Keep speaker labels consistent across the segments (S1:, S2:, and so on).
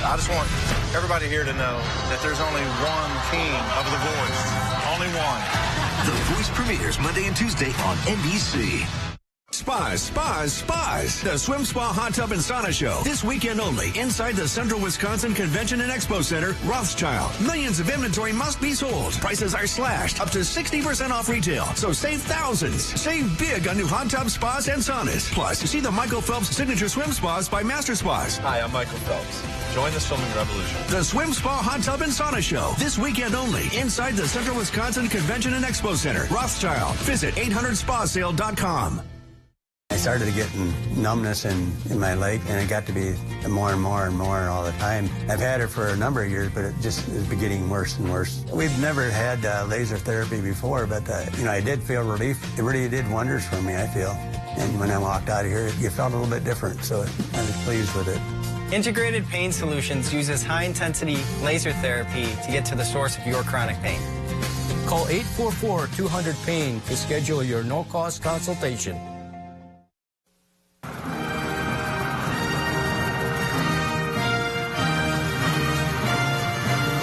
S1: I just want everybody here to know that there's only one king of The Voice. Only one.
S2: The Voice premieres Monday and Tuesday on NBC.
S3: Spas. The Swim Spa Hot Tub and Sauna Show. This weekend only, inside the Central Wisconsin Convention and Expo Center, Rothschild. Millions of inventory must be sold. Prices are slashed, up to 60% off retail. So save thousands. Save big on new hot tub spas and saunas. Plus, see the Michael Phelps Signature Swim Spas by Master Spas.
S1: Hi, I'm Michael Phelps. Join the swimming revolution.
S3: The Swim Spa Hot Tub and Sauna Show. This weekend only, inside the Central Wisconsin Convention and Expo Center, Rothschild. Visit 800spasale.com.
S4: I started getting numbness in my leg, and it got to be more and more all the time. I've had it for a number of years, but it just is getting worse and worse. We've never had laser therapy before, but I did feel relief. It really did wonders for me, I feel. And when I walked out of here, it felt a little bit different, so I was pleased with it.
S5: Integrated Pain Solutions uses high-intensity laser therapy to get to the source of your chronic pain.
S6: Call 844-200-PAIN to schedule your no-cost consultation.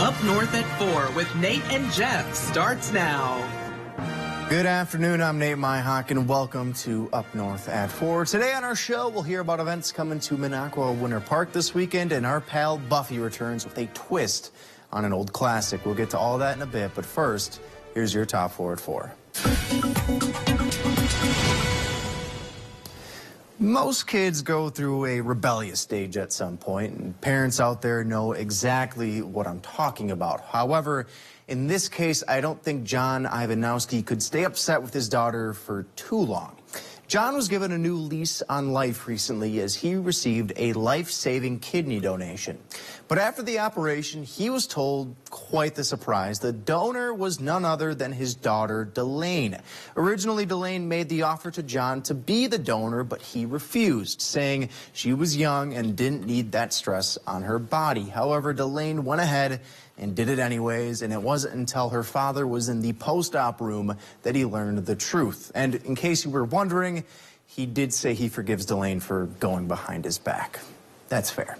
S7: Up North at 4 with Nate and Jeff starts now.
S8: Good afternoon, I'm Nate Myhock, and welcome to Up North at 4. Today on our show, we'll hear about events coming to Minocqua Winter Park this weekend, and our pal Buffy returns with a twist on an old classic. We'll get to all that in a bit, but first, here's your top 4 at 4. Most kids go through a rebellious stage at some point, and parents out there know exactly what I'm talking about. However, in this case, I don't think John Ivanowski could stay upset with his daughter for too long. John was given a new lease on life recently as he received a life-saving kidney donation. But after the operation, he was told, quite the surprise, the donor was none other than his daughter, Delaine. Originally, Delaine made the offer to John to be the donor, but he refused, saying she was young and didn't need that stress on her body. However, Delaine went ahead and did it anyways, and it wasn't until her father was in the post-op room that he learned the truth. And in case you were wondering, he did say he forgives Delaine for going behind his back. That's fair.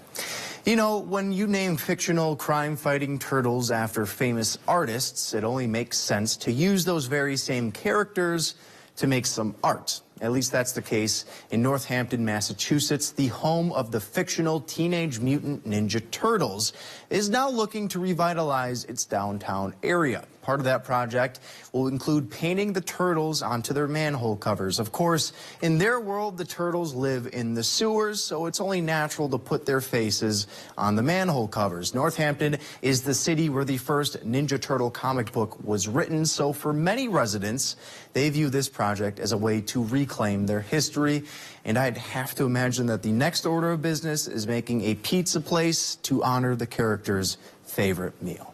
S8: You know, when you name fictional crime-fighting turtles after famous artists, it only makes sense to use those very same characters to make some art. At least that's the case in Northampton, Massachusetts. The home of the fictional Teenage Mutant Ninja Turtles is now looking to revitalize its downtown area. Part of that project will include painting the turtles onto their manhole covers. Of course, in their world, the turtles live in the sewers, so it's only natural to put their faces on the manhole covers. Northampton is the city where the first Ninja Turtle comic book was written, so for many residents, they view this project as a way to reclaim their history. And I'd have to imagine that the next order of business is making a pizza place to honor the character's favorite meal.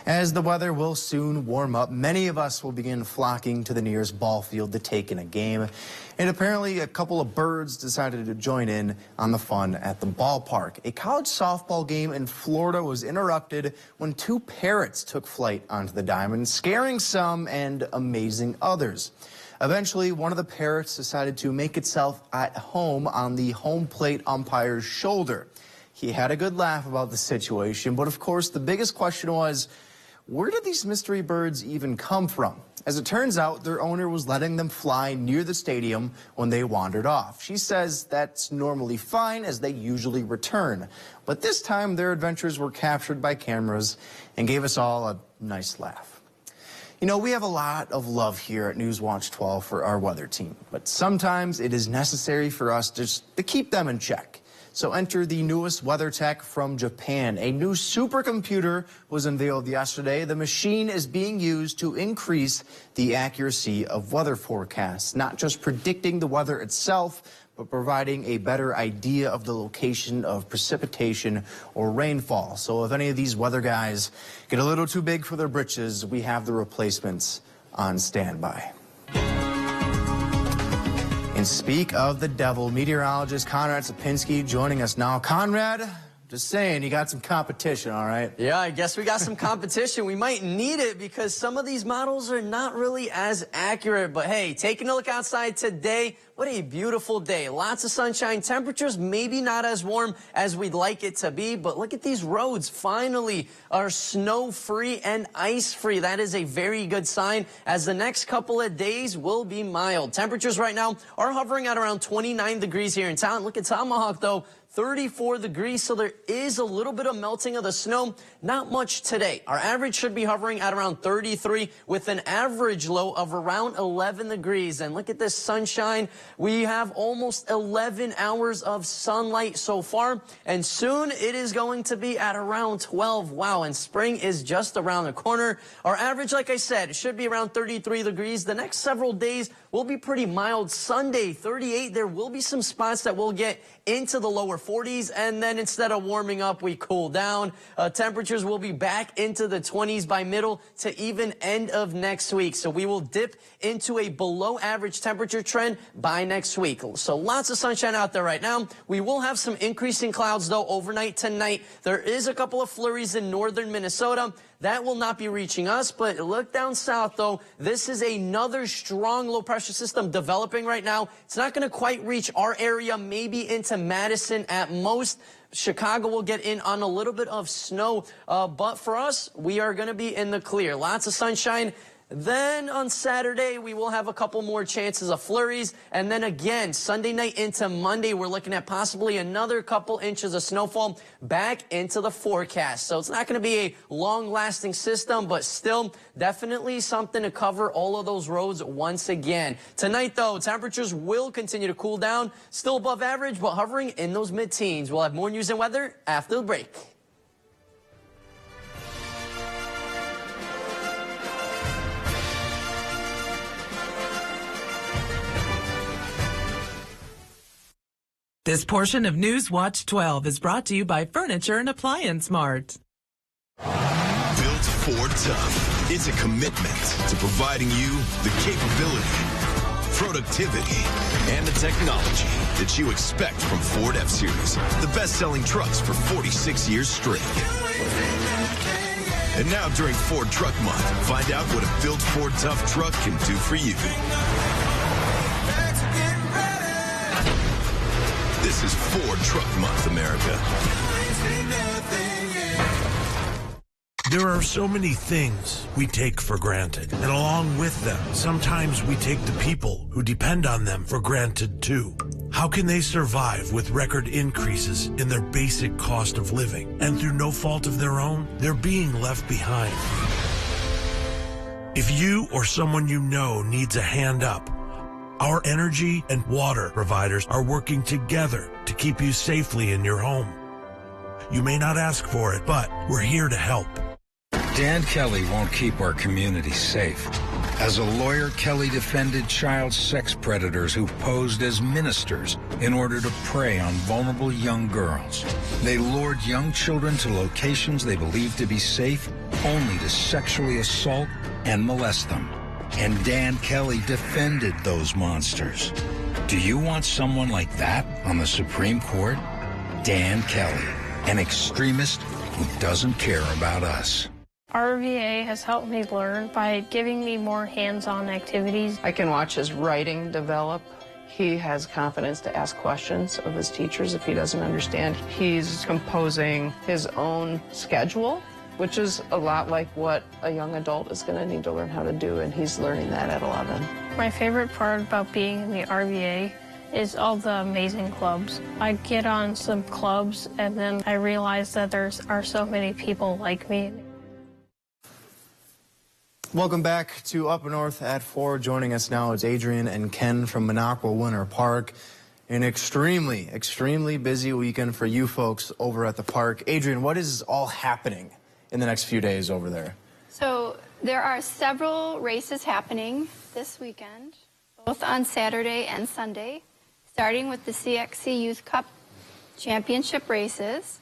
S8: As the weather will soon warm up, many of us will begin flocking to the nearest ball field to take in a game. And apparently a couple of birds decided to join in on the fun at the ballpark. A college softball game in Florida was interrupted when 2 parrots took flight onto the diamond, scaring some and amazing others. Eventually, one of the parrots decided to make itself at home on the home plate umpire's shoulder. He had a good laugh about the situation, but of course the biggest question was, where did these mystery birds even come from? As it turns out, their owner was letting them fly near the stadium when they wandered off. She says that's normally fine as they usually return. But this time their adventures were captured by cameras and gave us all a nice laugh. You know, we have a lot of love here at Newswatch 12 for our weather team, but sometimes it is necessary for us just to keep them in check. So enter the newest weather tech from Japan. A new supercomputer was unveiled yesterday. The machine is being used to increase the accuracy of weather forecasts, not just predicting the weather itself, but providing a better idea of the location of precipitation or rainfall. So if any of these weather guys get a little too big for their britches, we have the replacements on standby. And speak of the devil, meteorologist Conrad Sapinski joining us now. Conrad, just saying, you got some competition, all right?
S9: Yeah, I guess we got some competition. We might need it because some of these models are not really as accurate. But hey, taking a look outside today, What a beautiful day. Lots of sunshine. Temperatures maybe not as warm as we'd like it to be, but look at these roads. Finally are snow-free and ice-free. That is a very good sign, as the next couple of days will be mild. Temperatures right now are hovering at around 29 degrees here in town. Look at Tomahawk, though. 34 degrees, so there is a little bit of melting of the snow. Not much today. Our average should be hovering at around 33 with an average low of around 11 degrees. And look at this sunshine. We have almost 11 hours of sunlight so far, and soon it is going to be at around 12. Wow, and spring is just around the corner. Our average, like I said, should be around 33 degrees. The next several days will be pretty mild. Sunday, 38. There will be some spots that will get into the lower 40s, and then instead of warming up, we cool down. Temperatures will be back into the 20s by middle to even end of next week. So we will dip into a below average temperature trend by next week. So lots of sunshine out there right now. We will have some increasing clouds, though, overnight tonight. There is a couple of flurries in northern Minnesota. That will not be reaching us, but look down south, though. This is another strong low-pressure system developing right now. It's not going to quite reach our area, maybe into Madison at most. Chicago will get in on a little bit of snow, but for us, we are going to be in the clear. Lots of sunshine. Then on Saturday, we will have a couple more chances of flurries. And then again, Sunday night into Monday, we're looking at possibly another couple inches of snowfall back into the forecast. So it's not going to be a long-lasting system, but still definitely something to cover all of those roads once again. Tonight, though, temperatures will continue to cool down. Still above average, but hovering in those mid-teens. We'll have more news and weather after the break.
S10: This portion of News Watch 12 is brought to you by Furniture and Appliance Mart.
S11: Built Ford Tough. It's a commitment to providing you the capability, productivity, and the technology that you expect from Ford F-Series, the best-selling trucks for 46 years straight. And now during Ford Truck Month, find out what a Built Ford Tough truck can do for you. This is Ford Truck Month, America.
S12: There are so many things we take for granted, and along with them, sometimes we take the people who depend on them for granted too. How can they survive with record increases in their basic cost of living, and through no fault of their own, they're being left behind? If you or someone you know needs a hand up, our energy and water providers are working together to keep you safely in your home. You may not ask for it, but we're here to help.
S13: Dan Kelly won't keep our community safe. As a lawyer, Kelly defended child sex predators who posed as ministers in order to prey on vulnerable young girls. They lured young children to locations they believed to be safe, only to sexually assault and molest them. And Dan Kelly defended those monsters. Do you want someone like that on the Supreme Court? Dan Kelly, an extremist who doesn't care about us.
S14: RVA has helped me learn by giving me more hands-on activities.
S15: I can watch his writing develop. He has confidence to ask questions of his teachers if he doesn't understand. He's composing his own schedule, which is a lot like what a young adult is going to need to learn how to do, and he's learning that at 11.
S14: My favorite part about being in the RVA is all the amazing clubs. I get on some clubs, and then I realize that there are so many people like me.
S8: Welcome back to Up North at 4. Joining us now is Adrian and Ken from Minocqua Winter Park. An extremely, extremely busy weekend for you folks over at the park. Adrian, what is all happening in the next few days over there?
S16: So there are several races happening this weekend, both on Saturday and Sunday, starting with the CXC Youth Cup Championship races.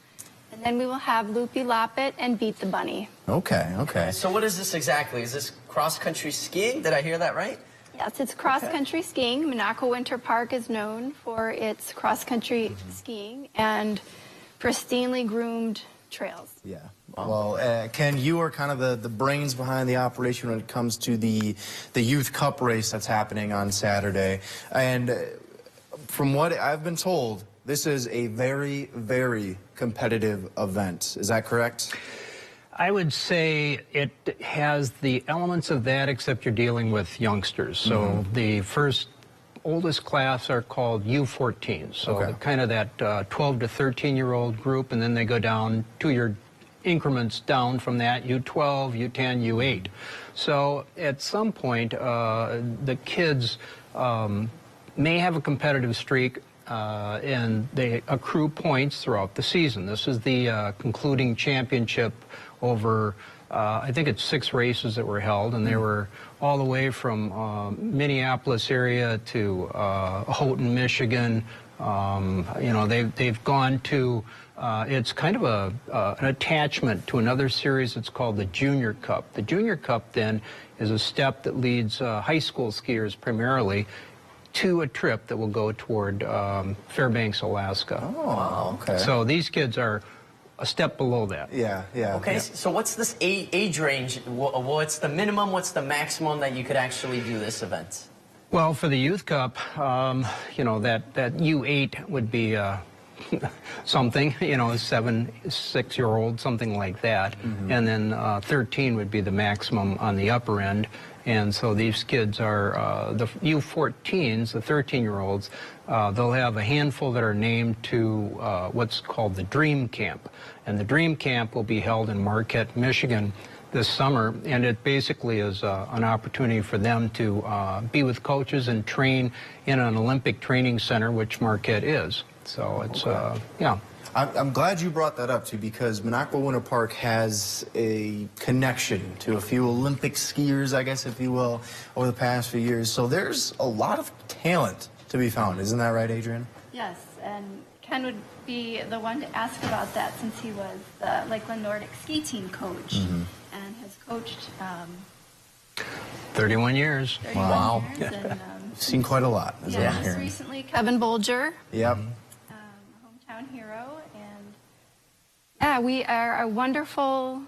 S16: And then we will have Loopy Loppet and Beat the Bunny.
S8: Okay, okay.
S9: So what is this exactly? Is this cross-country skiing? Did I hear that right?
S16: Yes, it's cross-country skiing. Minocqua Winter Park is known for its cross-country skiing and pristinely groomed trails.
S8: Yeah. Well, Ken, you are kind of the brains behind the operation when it comes to the Youth Cup race that's happening on Saturday. And from what I've been told, this is a very, very competitive event. Is that correct?
S17: I would say it has the elements of that, except you're dealing with youngsters. So the first oldest class are called U14. So kind of that 12 to 13-year-old group, and then they go down 2-year increments down from that, U12, U10, U8. So at some point, the kids may have a competitive streak, and they accrue points throughout the season. This is the concluding championship over, I think it's 6 races that were held, and they were all the way from Minneapolis area to Houghton, Michigan. You know, they've gone to, it's kind of an attachment to another series that's called the Junior Cup. The Junior Cup, then, is a step that leads high school skiers primarily to a trip that will go toward Fairbanks, Alaska.
S8: Oh, wow, okay.
S17: So these kids are a step below that.
S8: Yeah.
S9: Okay, so what's this age range? What's the minimum, what's the maximum that you could actually do this event?
S17: Well, for the Youth Cup, you know, that U8 would be something, you know, 6-year-old, something like that. And then 13 would be the maximum on the upper end. And so these kids are, the U14s, the 13-year-olds, they'll have a handful that are named to what's called the Dream Camp. And the Dream Camp will be held in Marquette, Michigan this summer, and it basically is an opportunity for them to be with coaches and train in an Olympic training center, which Marquette is. So it's, yeah.
S8: I'm glad you brought that up, too, because Minocqua Winter Park has a connection to a few Olympic skiers, I guess, if you will, over the past few years. So there's a lot of talent to be found. Isn't that right, Adrian?
S16: Yes, and Ken would be the one to ask about that since he was the Lakeland Nordic ski team coach and has coached
S17: 31 years.
S16: 31 years, and,
S8: seen quite a lot, as I'm
S16: just
S8: hearing.
S16: recently, Kevin Bolger.
S8: Yep.
S16: Hometown hero, and yeah, we are a wonderful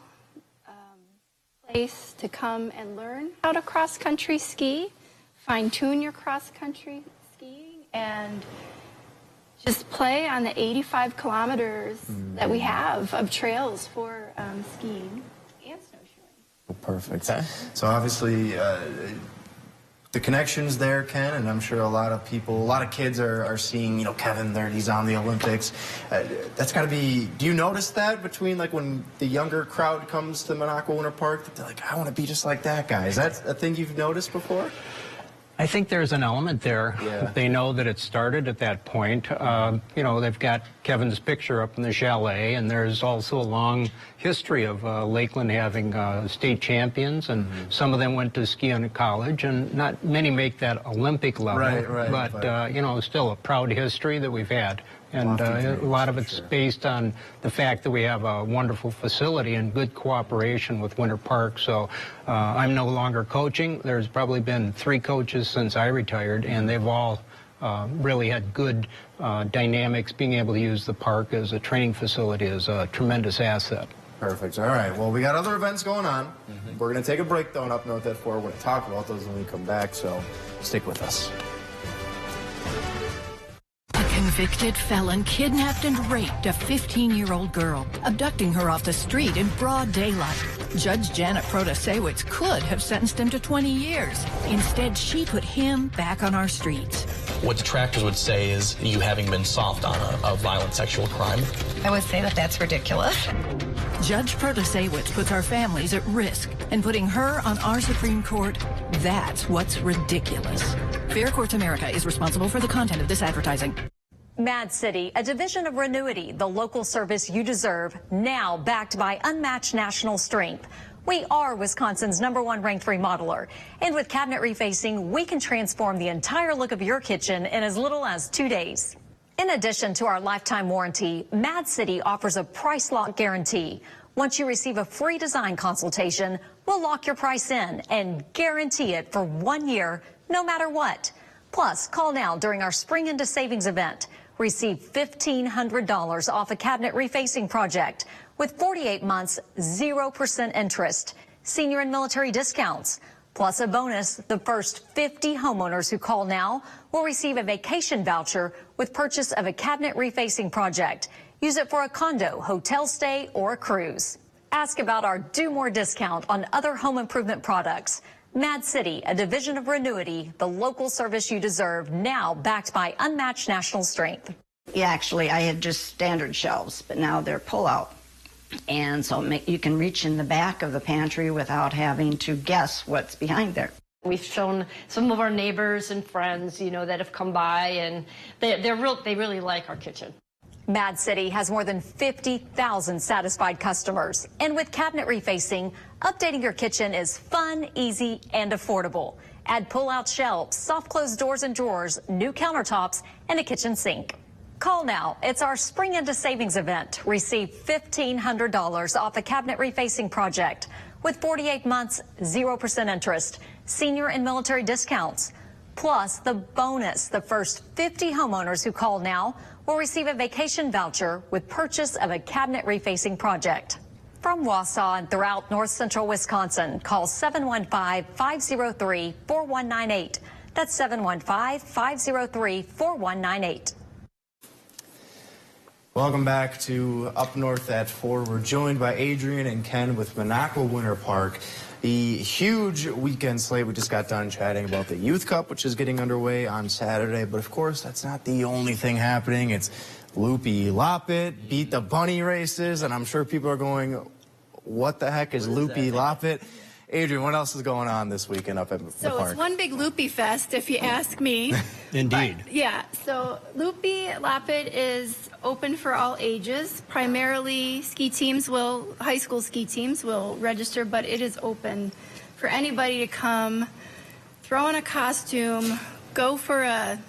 S16: place to come and learn how to cross-country ski, fine-tune your cross-country skiing, and just play on the 85 kilometers that we have of trails for skiing and snowshoeing.
S8: Perfect. So obviously, the connection's there, Ken, and I'm sure a lot of people, a lot of kids are seeing, you know, Kevin there, he's on the Olympics. That's got to be, do you notice that between, like, when the younger crowd comes to Minocqua Winter Park, that they're like, I want to be just like that guy? Is that a thing you've noticed before?
S17: I think there's an element there.
S8: Yeah.
S17: They know that it started at that point. You know, they've got Kevin's picture up in the chalet, and there's also a long history of Lakeland having state champions, and some of them went to ski on college, and not many make that Olympic level.
S8: Right,
S17: but you know, still a proud history that we've had. And a lot of it's based on the fact that we have a wonderful facility and good cooperation with Winter Park. So I'm no longer coaching. There's probably been 3 coaches since I retired, and they've all really had good dynamics. Being able to use the park as a training facility is a tremendous asset.
S8: Perfect. All right. Well, we got other events going on. We're going to take a break, though, and up north at 4. We're going to talk about those when we come back, so stick with us.
S18: Convicted felon kidnapped and raped a 15-year-old girl, abducting her off the street in broad daylight. Judge Janet Protasewicz could have sentenced him to 20 years. Instead, she put him back on our streets.
S19: What detractors would say is you having been soft on a violent sexual crime.
S18: I would say that that's ridiculous. Judge Protasewicz puts our families at risk, and putting her on our Supreme Court, that's what's ridiculous. Fair Courts America is responsible for the content of this advertising.
S20: Mad City, a division of Renuity, the local service you deserve, now backed by unmatched national strength. We are Wisconsin's #1 ranked remodeler. And with cabinet refacing, we can transform the entire look of your kitchen in as little as 2 days. In addition to our lifetime warranty, Mad City offers a price lock guarantee. Once you receive a free design consultation, we'll lock your price in and guarantee it for 1 year, no matter what. Plus, call now during our Spring into Savings event. Receive $1,500 off a cabinet refacing project with 48 months, 0% interest. Senior and military discounts. Plus a bonus, the first 50 homeowners who call now will receive a vacation voucher with purchase of a cabinet refacing project. Use it for a condo, hotel stay, or a cruise. Ask about our Do More discount on other home improvement products. Mad City, a division of Renuity, the local service you deserve, now backed by unmatched national strength.
S21: Yeah, actually, I had just standard shelves, but now they're pull-out. And so you can reach in the back of the pantry without having to guess what's behind there.
S22: We've shown some of our neighbors and friends, that have come by, and they really like our kitchen.
S20: Mad City has more than 50,000 satisfied customers. And with cabinet refacing, updating your kitchen is fun, easy, and affordable. Add pull-out shelves, soft close doors and drawers, new countertops, and a kitchen sink. Call now. It's our Spring Into Savings event. Receive $1,500 off a cabinet refacing project with 48 months, 0% interest, senior and military discounts. Plus the bonus, the first 50 homeowners who call now will receive a vacation voucher with purchase of a cabinet refacing project. From Wausau and throughout north central Wisconsin, call 715-503-4198. That's 715-503-4198.
S8: Welcome back to Up North at 4. We're joined by Adrian and Ken with Minocqua Winter Park. The huge weekend slate. We just got done chatting about the Youth Cup, which is getting underway on Saturday. But, of course, that's not the only thing happening. It's Loopy Loppet, Beat the Bunny races, and I'm sure people are going, what the heck is Loopy Loppet? Adrian, what else is going on this weekend up at the park?
S23: So it's one big Loopy Fest, if you ask me.
S12: Indeed.
S23: But, yeah, so Loopy Loppet is open for all ages. Primarily high school ski teams will register, but it is open for anybody to come, throw on a costume, go for a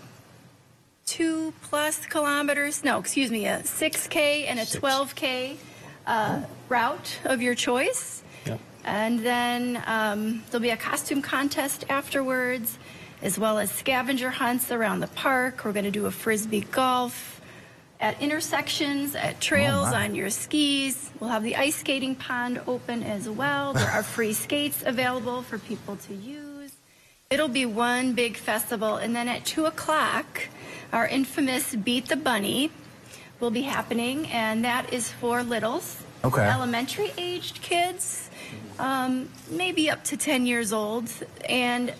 S23: 2+ kilometers, a 6K and a 12K route of your choice. And then there'll be a costume contest afterwards, as well as scavenger hunts around the park. We're going to do a frisbee golf at intersections, at trails, on your skis. We'll have the ice skating pond open as well. There are free skates available for people to use. It'll be one big festival. And then at 2 o'clock, our infamous Beat the Bunny will be happening, and that is for littles.
S8: Okay.
S23: Elementary-aged kids. Maybe up to 10 years old, and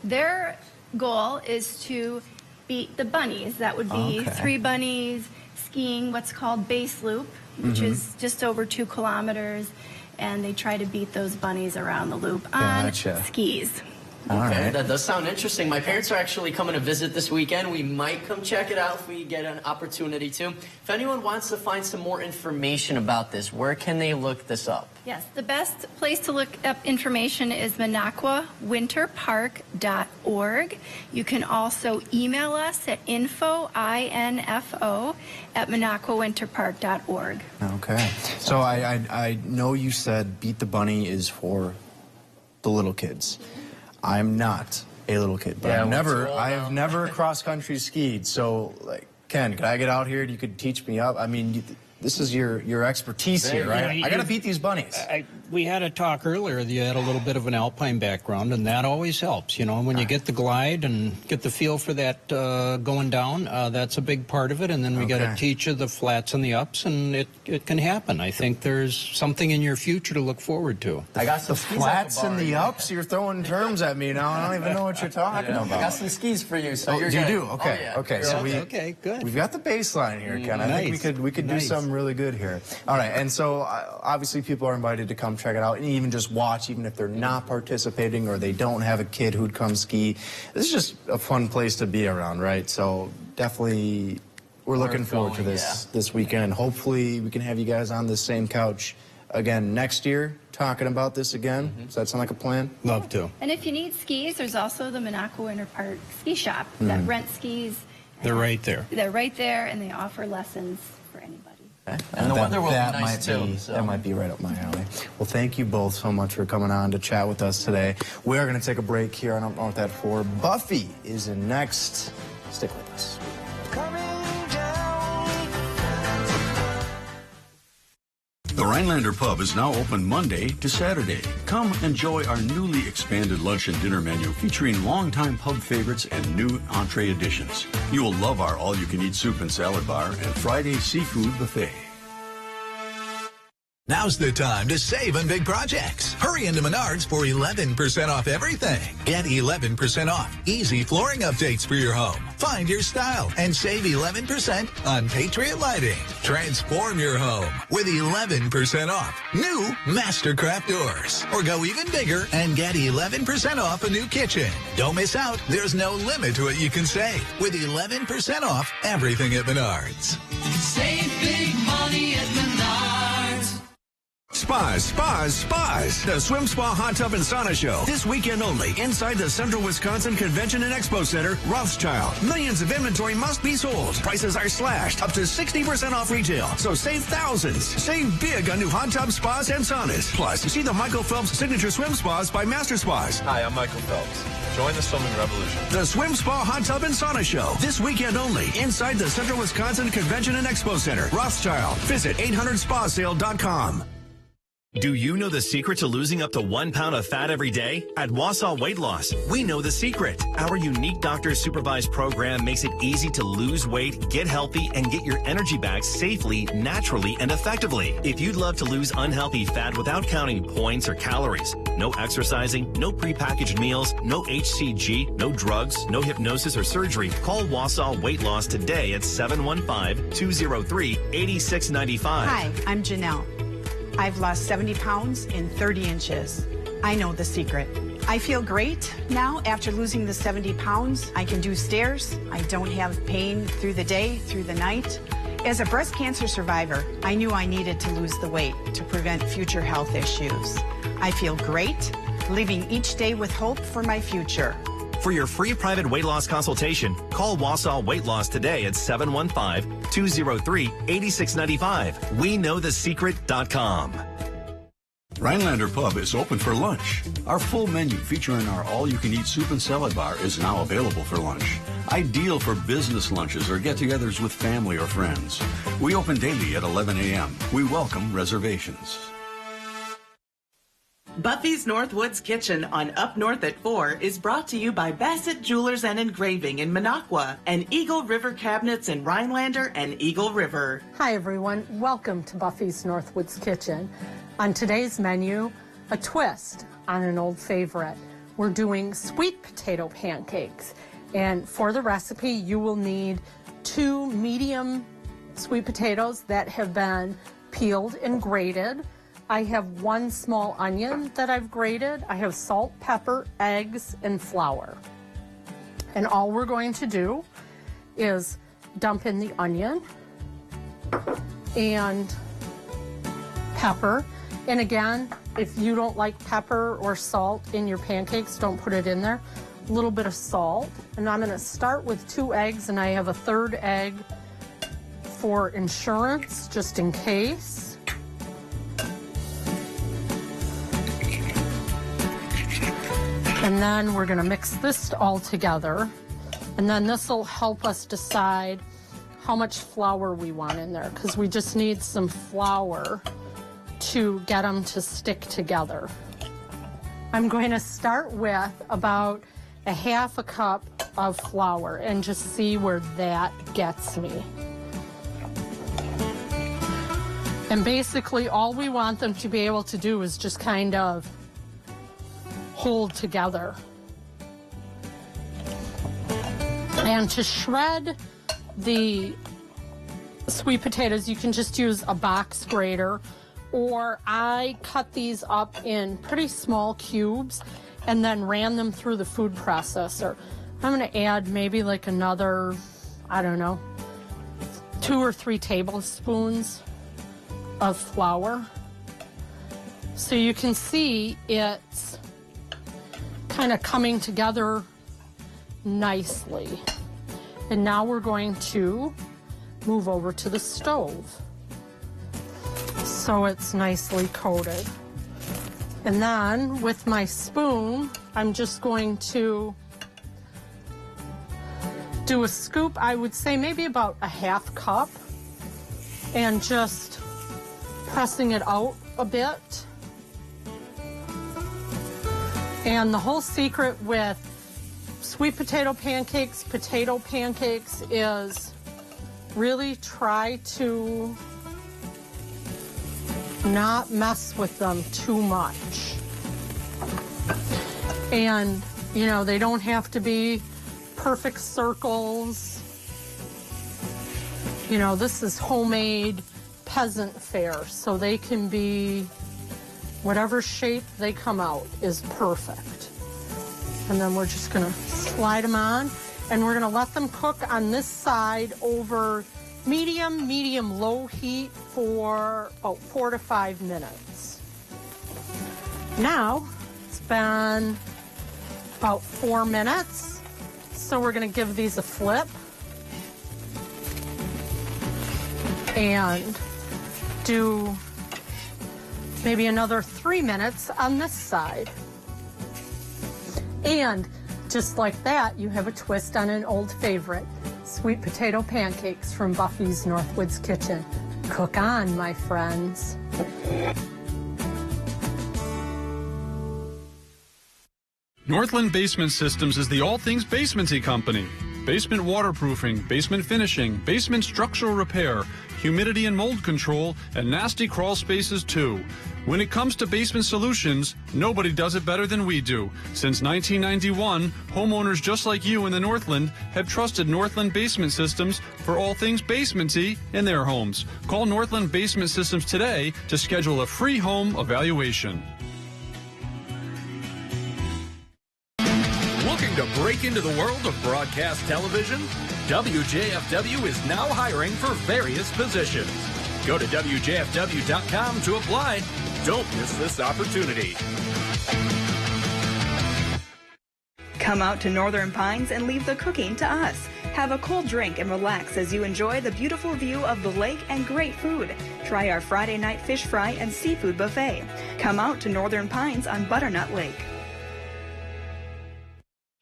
S23: their goal is to beat the bunnies. That would be 3 bunnies skiing what's called base loop, which is just over 2 kilometers, and they try to beat those bunnies around the loop on skis.
S8: All right.
S9: That does sound interesting. My parents are actually coming to visit this weekend. We might come check it out if we get an opportunity to. If anyone wants to find some more information about this, where can they look this up?
S23: Yes, the best place to look up information is MinocquaWinterPark.org. You can also email us at info@MinocquaWinterPark.org.
S8: Okay. So I know you said Beat the Bunny is for the little kids. I'm not a little kid, but I have never cross-country skied. So, Ken, could I get out here and you could teach me up? I mean, this is your expertise here, right? I got to beat these bunnies.
S17: We had a talk earlier that you had a little bit of an alpine background, and that always helps. When you get the glide and get the feel for that going down, that's a big part of it. And then we got to teach you the flats and the ups, and it can happen. I think there's something in your future to look forward to.
S8: I got the flats and the ups. You're throwing terms at me now. I don't even know what you're talking about.
S9: I got some skis for you, so you're
S8: good.
S9: You
S8: do? Okay. Okay. So
S17: good.
S8: We've got the baseline here, Ken. I think we could do something really good here. All right. And so obviously people are invited to come check it out and even just watch, even if they're not participating or they don't have a kid who'd come ski. This is just a fun place to be around, right? So definitely we're looking forward to this weekend. Hopefully we can have you guys on this same couch again next year talking about this again. Does that sound like a plan?
S17: Love to.
S23: And if you need skis, there's also the Minocqua Winter Park ski shop that rent skis.
S17: They're right there.
S23: They're right there, and they offer lessons for anybody.
S9: And the weather will be nice too.
S8: That might be right up my alley. Well, thank you both so much for coming on to chat with us today. We are going to take a break here on Up North at 4. Buffy is in next. Stick with us.
S1: The Rhinelander Pub is now open Monday to Saturday. Come enjoy our newly expanded lunch and dinner menu featuring longtime pub favorites and new entree additions. You will love our all-you-can-eat soup and salad bar and Friday seafood buffet.
S2: Now's the time to save on big projects. Hurry into Menards for 11% off everything. Get 11% off easy flooring updates for your home. Find your style and save 11% on Patriot Lighting. Transform your home with 11% off new Mastercraft doors. Or go even bigger and get 11% off a new kitchen. Don't miss out. There's no limit to what you can save with 11% off everything at Menards.
S3: Save big money at Menards.
S24: Spas. The Swim Spa Hot Tub and Sauna Show. This weekend only, inside the Central Wisconsin Convention and Expo Center, Rothschild. Millions of inventory must be sold. Prices are slashed up to 60% off retail. So save thousands. Save big on new hot tub spas and saunas. Plus, see the Michael Phelps Signature Swim Spas by Master Spas.
S25: Hi, I'm Michael Phelps. Join the swimming revolution.
S24: The Swim Spa Hot Tub and Sauna Show. This weekend only, inside the Central Wisconsin Convention and Expo Center, Rothschild. Visit 800spasale.com.
S26: Do you know the secret to losing up to 1 pound of fat every day? At Wausau Weight Loss, we know the secret. Our unique doctor-supervised program makes it easy to lose weight, get healthy, and get your energy back safely, naturally, and effectively. If you'd love to lose unhealthy fat without counting points or calories, no exercising, no prepackaged meals, no HCG, no drugs, no hypnosis or surgery, call Wausau Weight Loss today at 715-203-8695.
S27: Hi, I'm Janelle. I've lost 70 pounds in 30 inches. I know the secret. I feel great now after losing the 70 pounds. I can do stairs. I don't have pain through the day, through the night. As a breast cancer survivor, I knew I needed to lose the weight to prevent future health issues. I feel great, living each day with hope for my future.
S26: For your free private weight loss consultation, call Wausau Weight Loss today at 715-203-8695. WeKnowTheSecret.com.
S1: Rhinelander Pub is open for lunch. Our full menu featuring our all-you-can-eat soup and salad bar is now available for lunch. Ideal for business lunches or get-togethers with family or friends. We open daily at 11 a.m. We welcome reservations.
S7: Buffy's Northwoods Kitchen on Up North at 4 is brought to you by Bassett Jewelers and Engraving in Minocqua and Eagle River Cabinets in Rhinelander and Eagle River.
S28: Hi everyone, welcome to Buffy's Northwoods Kitchen. On today's menu, a twist on an old favorite. We're doing sweet potato pancakes. And for the recipe, you will need 2 medium sweet potatoes that have been peeled and grated. I have 1 small onion that I've grated. I have salt, pepper, eggs, and flour. And all we're going to do is dump in the onion and pepper. And again, if you don't like pepper or salt in your pancakes, don't put it in there. A little bit of salt. And I'm going to start with 2 eggs, and I have a 3rd egg for insurance, just in case. And then we're going to mix this all together. And then this will help us decide how much flour we want in there, because we just need some flour to get them to stick together. I'm going to start with about a 1/2 cup of flour and just see where that gets me. And basically all we want them to be able to do is just kind of hold together. And to shred the sweet potatoes, you can just use a box grater, or I cut these up in pretty small cubes and then ran them through the food processor. I'm going to add maybe like another, I don't know, 2 or 3 tablespoons of flour. So you can see it's kind of coming together nicely. And now we're going to move over to the stove so it's nicely coated. And then with my spoon, I'm just going to do a scoop, I would say maybe about a 1/2 cup, and just pressing it out a bit. And the whole secret with sweet potato pancakes is really try to not mess with them too much. And, you know, they don't have to be perfect circles. You know, this is homemade peasant fare, so they can be whatever shape they come out is perfect. And then we're just gonna slide them on, and we're gonna let them cook on this side over medium, low heat for about 4 to 5 minutes. Now, it's been about 4 minutes, so we're gonna give these a flip and do maybe another 3 minutes on this side. And just like that, you have a twist on an old favorite, sweet potato pancakes from Buffy's Northwoods Kitchen. Cook on, my friends.
S4: Northland Basement Systems is the all things basementy company. Basement waterproofing, basement finishing, basement structural repair, humidity and mold control, and nasty crawl spaces too. When it comes to basement solutions, nobody does it better than we do. Since 1991, homeowners just like you in the Northland have trusted Northland Basement Systems for all things basementy in their homes. Call Northland Basement Systems today to schedule a free home evaluation.
S5: Looking to break into the world of broadcast television? WJFW is now hiring for various positions. Go to WJFW.com to apply. Don't miss this opportunity.
S6: Come out to Northern Pines and leave the cooking to us. Have a cold drink and relax as you enjoy the beautiful view of the lake and great food. Try our Friday night fish fry and seafood buffet. Come out to Northern Pines on Butternut Lake.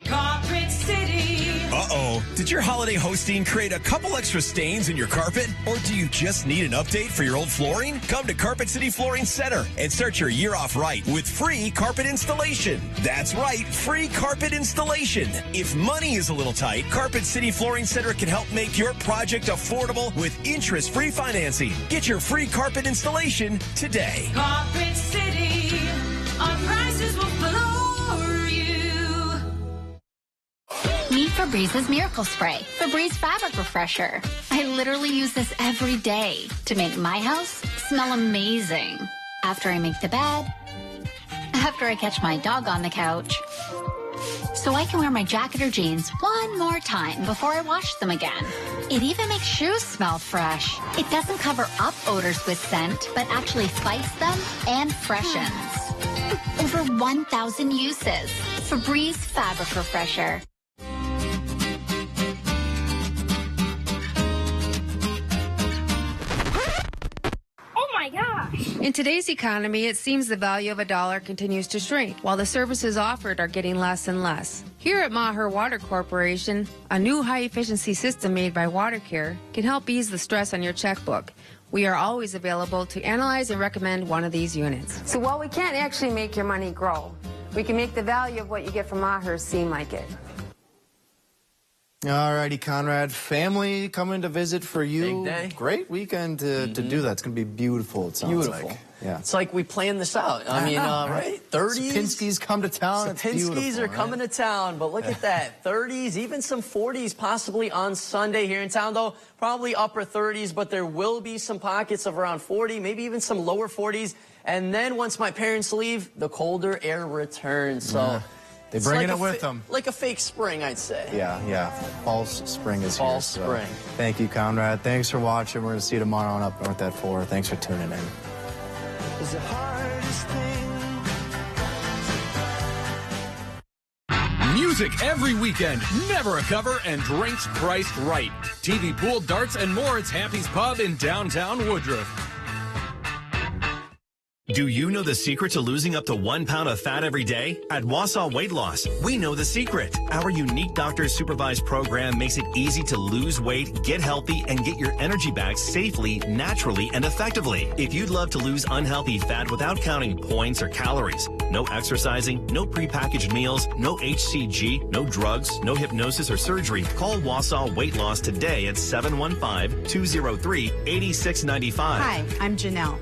S3: Carpet City.
S10: Uh-oh. Did your holiday hosting create a couple extra stains in your carpet? Or do you just need an update for your old flooring? Come to Carpet City Flooring Center and start your year off right with free carpet installation. That's right, free carpet installation. If money is a little tight, Carpet City Flooring Center can help make your project affordable with interest-free financing. Get your free carpet installation today.
S3: Carpet City. Our prices will floor you.
S11: Meet Febrez's Miracle Spray, Febreze Fabric Refresher. I literally use this every day to make my house smell amazing. After I make the bed, after I catch my dog on the couch, so I can wear my jacket or jeans one more time before I wash them again. It even makes shoes smell fresh. It doesn't cover up odors with scent, but actually spice them and freshens. Over 1,000 uses. Febreze Fabric Refresher.
S13: In today's economy, it seems the value of a dollar continues to shrink, while the services offered are getting less and less. Here at Maher Water Corporation, a new high-efficiency system made by WaterCare can help ease the stress on your checkbook. We are always available to analyze and recommend one of these units.
S14: So while we can't actually make your money grow, we can make the value of what you get from Maher seem like it.
S8: All righty, Conrad. Family coming to visit for you.
S9: Big day.
S8: Great weekend to do that. It's going to be beautiful, it sounds
S9: Beautiful.
S8: like. Yeah.
S9: It's like we planned this out. I mean, right? 30s.
S8: Sapinski's come to town. It's
S9: Sapinski's
S8: beautiful,
S9: are
S8: right?
S9: coming to town, but look at that. 30s, even some 40s possibly on Sunday here in town, though. Probably upper 30s, but there will be some pockets of around 40, maybe even some lower 40s. And then once my parents leave, the colder air returns. So.
S8: Yeah. They're bringing it with them.
S9: Like a fake spring, I'd say.
S8: Yeah. False spring is here.
S9: False spring.
S8: Thank you, Conrad. Thanks for watching. We're going to see you tomorrow on Up North at 4. Thanks for tuning in.
S5: Music every weekend, never a cover, and drinks priced right. TV, pool, darts, and more. It's Happy's Pub in downtown Woodruff.
S26: Do you know the secret to losing up to 1 pound of fat every day? At Wausau Weight Loss, we know the secret. Our unique doctor-supervised program makes it easy to lose weight, get healthy, and get your energy back safely, naturally, and effectively. If you'd love to lose unhealthy fat without counting points or calories, no exercising, no prepackaged meals, no HCG, no drugs, no hypnosis or surgery, call Wausau Weight Loss today at 715-203-8695.
S27: Hi, I'm Janelle.